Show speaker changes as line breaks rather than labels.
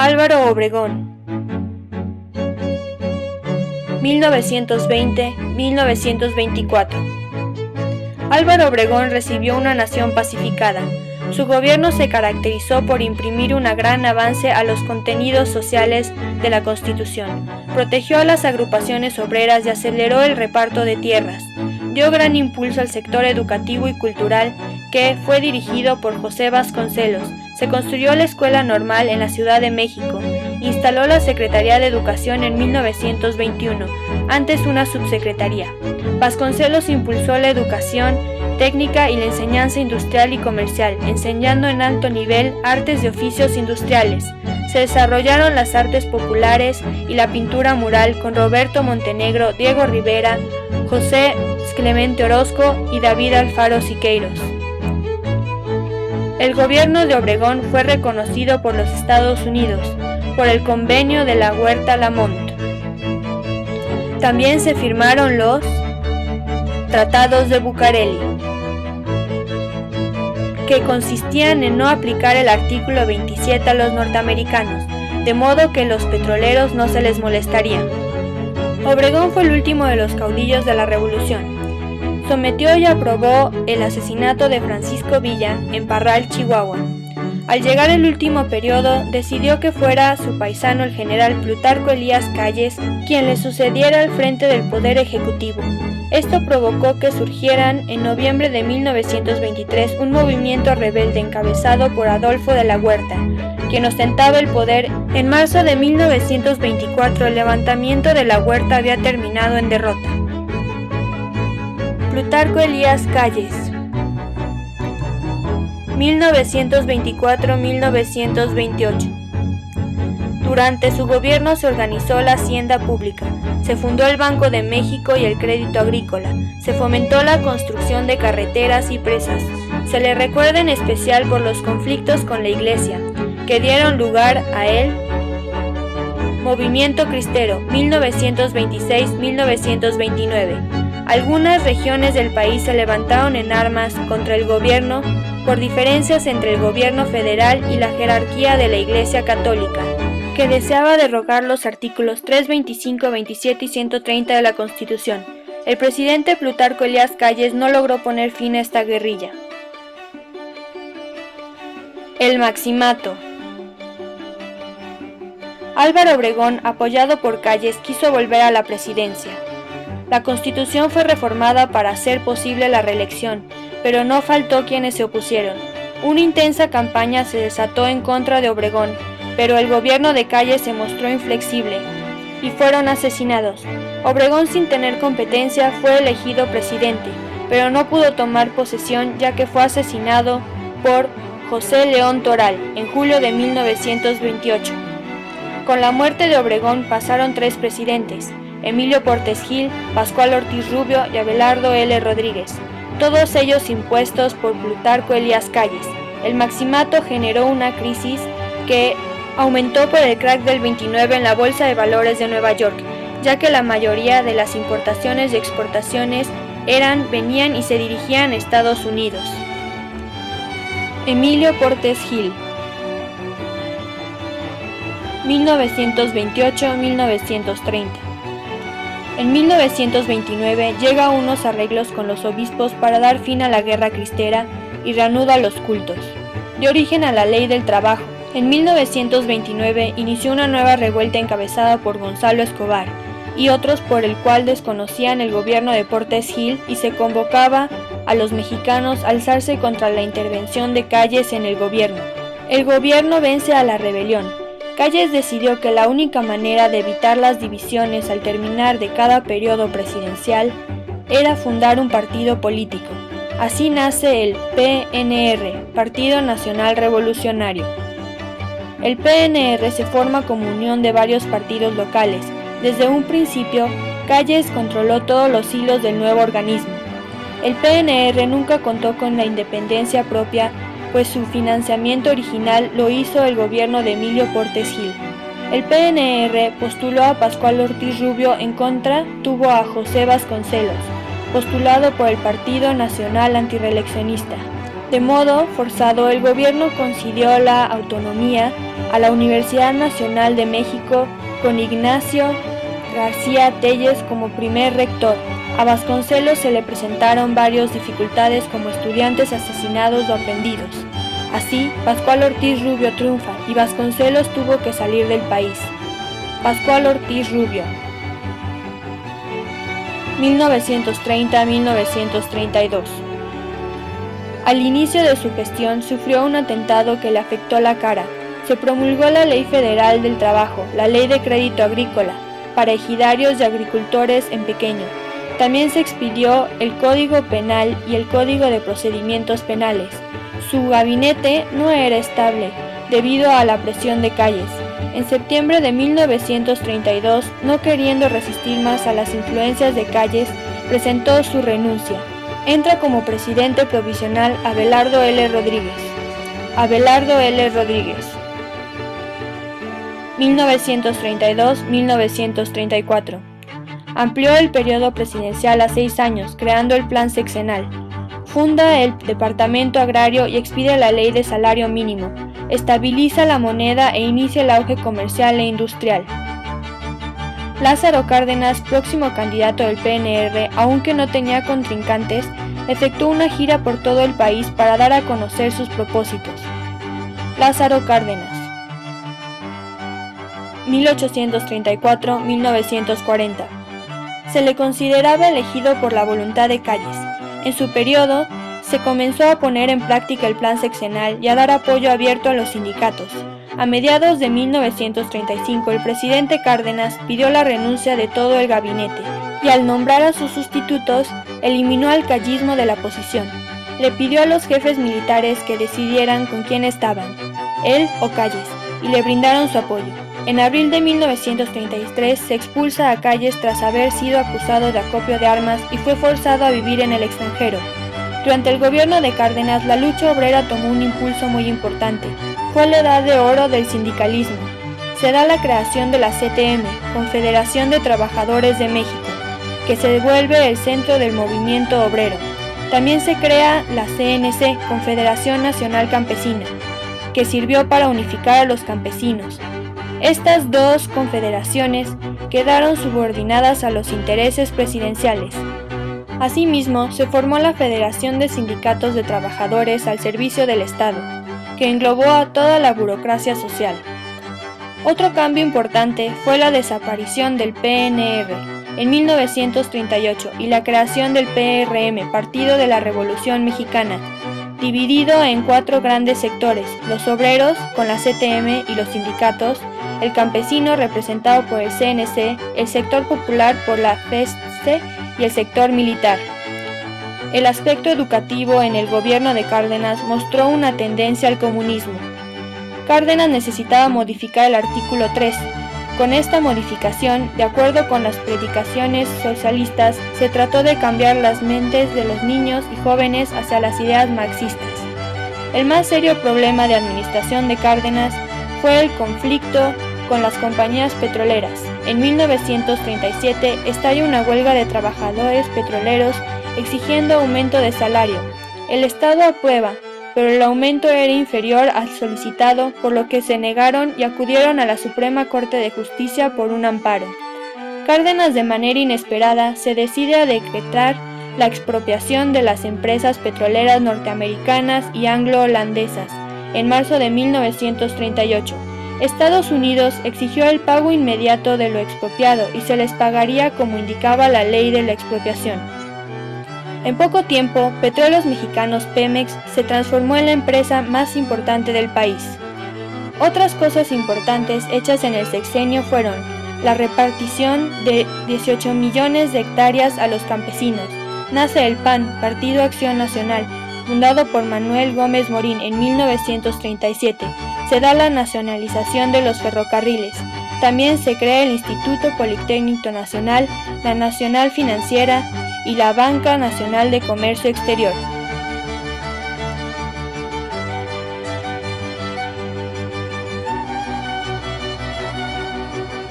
Álvaro Obregón, 1920-1924. Álvaro Obregón recibió una nación pacificada. Su gobierno se caracterizó por imprimir un gran avance a los contenidos sociales de la Constitución, protegió a las agrupaciones obreras y aceleró el reparto de tierras. Dio gran impulso al sector educativo y cultural que fue dirigido por José Vasconcelos. Se construyó la Escuela Normal en la Ciudad de México. Instaló la Secretaría de Educación en 1921, antes una subsecretaría. Vasconcelos impulsó la educación técnica y la enseñanza industrial y comercial, enseñando en alto nivel artes y oficios industriales. Se desarrollaron las artes populares y la pintura mural con Roberto Montenegro, Diego Rivera, José Clemente Orozco y David Alfaro Siqueiros. El gobierno de Obregón fue reconocido por los Estados Unidos por el Convenio de la Huerta-Lamont. También se firmaron los Tratados de Bucareli, que consistían en no aplicar el artículo 27 a los norteamericanos, de modo que los petroleros no se les molestaría. Obregón fue el último de los caudillos de la Revolución. Sometió y aprobó el asesinato de Francisco Villa en Parral, Chihuahua. Al llegar el último periodo, decidió que fuera su paisano el general Plutarco Elías Calles quien le sucediera al frente del Poder Ejecutivo. Esto provocó que surgieran en noviembre de 1923 un movimiento rebelde encabezado por Adolfo de la Huerta, quien ostentaba el poder. En marzo de 1924 el levantamiento de la Huerta había terminado en derrota. Plutarco Elías Calles, 1924-1928. Durante su gobierno se organizó la hacienda pública, se fundó el Banco de México y el Crédito Agrícola, se fomentó la construcción de carreteras y presas. Se le recuerda en especial por los conflictos con la Iglesia, que dieron lugar a el Movimiento Cristero, 1926-1929. Algunas regiones del país se levantaron en armas contra el gobierno por diferencias entre el gobierno federal y la jerarquía de la Iglesia Católica, que deseaba derogar los artículos 3, 25, 27 y 130 de la Constitución. El presidente Plutarco Elías Calles no logró poner fin a esta guerrilla. El Maximato. Álvaro Obregón, apoyado por Calles, quiso volver a la presidencia. La Constitución fue reformada para hacer posible la reelección, pero no faltó quienes se opusieron. Una intensa campaña se desató en contra de Obregón, pero el gobierno de Calles se mostró inflexible y fueron asesinados. Obregón, sin tener competencia, fue elegido presidente, pero no pudo tomar posesión ya que fue asesinado por José León Toral en julio de 1928. Con la muerte de Obregón pasaron 3 presidentes: Emilio Portes Gil, Pascual Ortiz Rubio y Abelardo L. Rodríguez, todos ellos impuestos por Plutarco Elías Calles. El Maximato generó una crisis que aumentó por el crack del 29 en la Bolsa de Valores de Nueva York, ya que la mayoría de las importaciones y exportaciones venían y se dirigían a Estados Unidos. Emilio Portes Gil, 1928-1930. En 1929 llega a unos arreglos con los obispos para dar fin a la guerra cristera y reanuda los cultos. Dio origen a la Ley del Trabajo. En 1929 inició una nueva revuelta encabezada por Gonzalo Escobar y otros, por el cual desconocían el gobierno de Portes Gil, y se convocaba a los mexicanos a alzarse contra la intervención de Calles en el gobierno. El gobierno vence a la rebelión. Calles decidió que la única manera de evitar las divisiones al terminar de cada periodo presidencial era fundar un partido político. Así nace el PNR, Partido Nacional Revolucionario. El PNR se forma como unión de varios partidos locales. Desde un principio, Calles controló todos los hilos del nuevo organismo. El PNR nunca contó con la independencia propia, pues su financiamiento original lo hizo el gobierno de Emilio Portes Gil. El PNR postuló a Pascual Ortiz Rubio, en contra tuvo a José Vasconcelos, postulado por el Partido Nacional Antirreeleccionista. De modo forzado, el gobierno concedió la autonomía a la Universidad Nacional de México con Ignacio García Telles como primer rector. A Vasconcelos se le presentaron varias dificultades como estudiantes asesinados o aprendidos. Así, Pascual Ortiz Rubio triunfa y Vasconcelos tuvo que salir del país. Pascual Ortiz Rubio, 1930-1932. Al inicio de su gestión sufrió un atentado que le afectó la cara. Se promulgó la Ley Federal del Trabajo, la Ley de Crédito Agrícola, para ejidarios y agricultores en pequeño. También se expidió el Código Penal y el Código de Procedimientos Penales. Su gabinete no era estable debido a la presión de Calles. En septiembre de 1932, no queriendo resistir más a las influencias de Calles, presentó su renuncia. Entra como presidente provisional Abelardo L. Rodríguez. 1932-1934. Amplió el periodo presidencial a 6 años, creando el Plan Sexenal. Funda el Departamento Agrario y expide la Ley de Salario Mínimo. Estabiliza la moneda e inicia el auge comercial e industrial. Lázaro Cárdenas, próximo candidato del PNR, aunque no tenía contrincantes, efectuó una gira por todo el país para dar a conocer sus propósitos. Lázaro Cárdenas, 1834-1940. Se le consideraba elegido por la voluntad de Calles. En su periodo, se comenzó a poner en práctica el plan sexenal y a dar apoyo abierto a los sindicatos. A mediados de 1935, el presidente Cárdenas pidió la renuncia de todo el gabinete y al nombrar a sus sustitutos, eliminó al callismo de la posición. Le pidió a los jefes militares que decidieran con quién estaban, él o Calles, y le brindaron su apoyo. En abril de 1933 se expulsa a Calles tras haber sido acusado de acopio de armas y fue forzado a vivir en el extranjero. Durante el gobierno de Cárdenas, la lucha obrera tomó un impulso muy importante. Fue la edad de oro del sindicalismo. Se da la creación de la CTM, Confederación de Trabajadores de México, que se vuelve el centro del movimiento obrero. También se crea la CNC, Confederación Nacional Campesina, que sirvió para unificar a los campesinos. Estas dos confederaciones quedaron subordinadas a los intereses presidenciales. Asimismo, se formó la Federación de Sindicatos de Trabajadores al servicio del Estado, que englobó a toda la burocracia social. Otro cambio importante fue la desaparición del PNR en 1938 y la creación del PRM, Partido de la Revolución Mexicana, dividido en 4 grandes sectores: los obreros, con la CTM y los sindicatos, el campesino representado por el CNC, el sector popular por la FESTE y el sector militar. El aspecto educativo en el gobierno de Cárdenas mostró una tendencia al comunismo. Cárdenas necesitaba modificar el artículo 3. Con esta modificación, de acuerdo con las predicaciones socialistas, se trató de cambiar las mentes de los niños y jóvenes hacia las ideas marxistas. El más serio problema de administración de Cárdenas fue el conflicto con las compañías petroleras. En 1937 estalla una huelga de trabajadores petroleros exigiendo aumento de salario. El Estado aprueba, pero el aumento era inferior al solicitado, por lo que se negaron y acudieron a la Suprema Corte de Justicia por un amparo. Cárdenas, de manera inesperada, se decide a decretar la expropiación de las empresas petroleras norteamericanas y anglo-holandesas en marzo de 1938. Estados Unidos exigió el pago inmediato de lo expropiado y se les pagaría como indicaba la ley de la expropiación. En poco tiempo, Petróleos Mexicanos Pemex se transformó en la empresa más importante del país. Otras cosas importantes hechas en el sexenio fueron la repartición de 18 millones de hectáreas a los campesinos. Nace el PAN, Partido Acción Nacional, fundado por Manuel Gómez Morín en 1937. Se da la nacionalización de los ferrocarriles. También se crea el Instituto Politécnico Nacional, la Nacional Financiera y la Banca Nacional de Comercio Exterior.